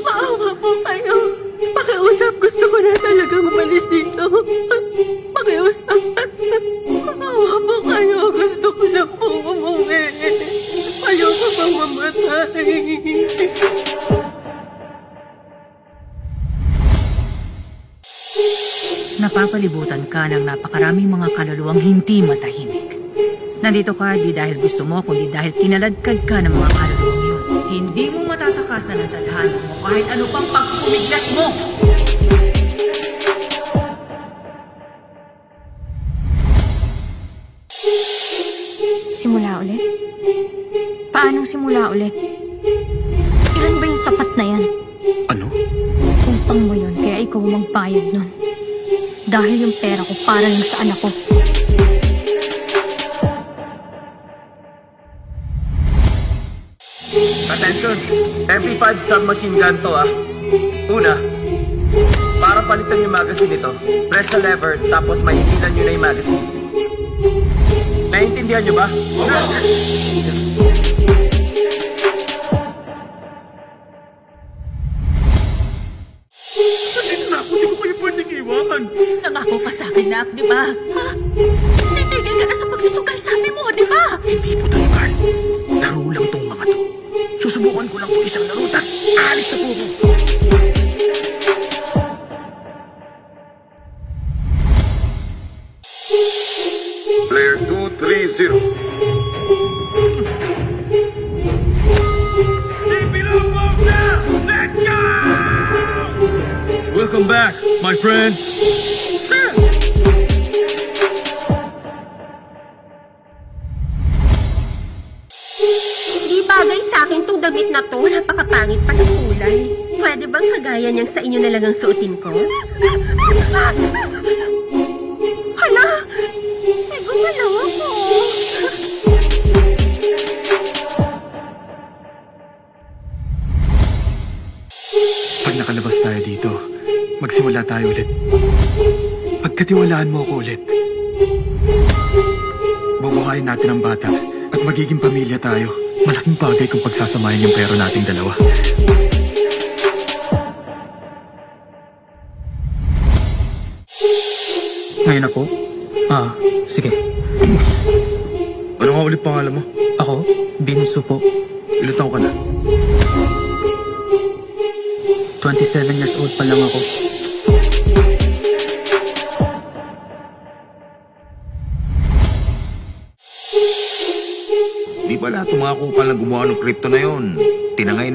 Maawa po kayo. Pakiusap, gusto ko na talagang umalis dito. Pakiusap. Maawa po kayo, gusto ko na po umuwi. Ayoko pang mamatay. Napapalibutan ka ng napakaraming mga kaluluwang hindi matahimik. Nandito ka di dahil gusto mo, kundi dahil kinaladkad ka ng mga kaluluwang yun. Hindi mo matatakasan ang tadhana mo kahit ano pang pagpumiglas mo! Simula ulit? Paanong simula ulit? Ilan ba yung sapat na yan? Ano? Utang mo yun, kaya ikaw magbayad nun. Dahil yung pera ko para lang sa anak ko. Attention! MP5 submachine gun to Una, para palitan yung magazine nito, press the lever tapos maihilan nyo na yung magazine. Naiintindihan nyo ba? Nandito na ako, hindi ko kayo pwedeng iwanan. Nangako ka sa akin, Nak, di ba? Ha? Titigil ka na sa pagsusugal, sabi mo, di ba? Hindi po to sugal. Laro lang tong mga to. Susubukan ko lang po isang laro, tas alis na po ako. Player 230. Welcome back, my friends. Hindi bagay sa akin tong damit na to. Napakapangit pa ng kulay. Pwede bang kagaya niyang sa inyo na lang ang suotin ko? Hala! May gumalaw ako. Pag nakalabas tayo dito, magsimula tayo ulit. Pagkatiwalaan mo ako ulit. Bubuhayin natin ang bata at magiging pamilya tayo. Malaking bagay kung pagsasamahin yung pero nating dalawa. Ngayon ako? Sige. Ano nga ulit pangalan mo? Ako? Binsu po. Ilan taon ka na? 27 years old pa lang ako. Di pala tumakupal na gumawa ng crypto na yon. Tinangay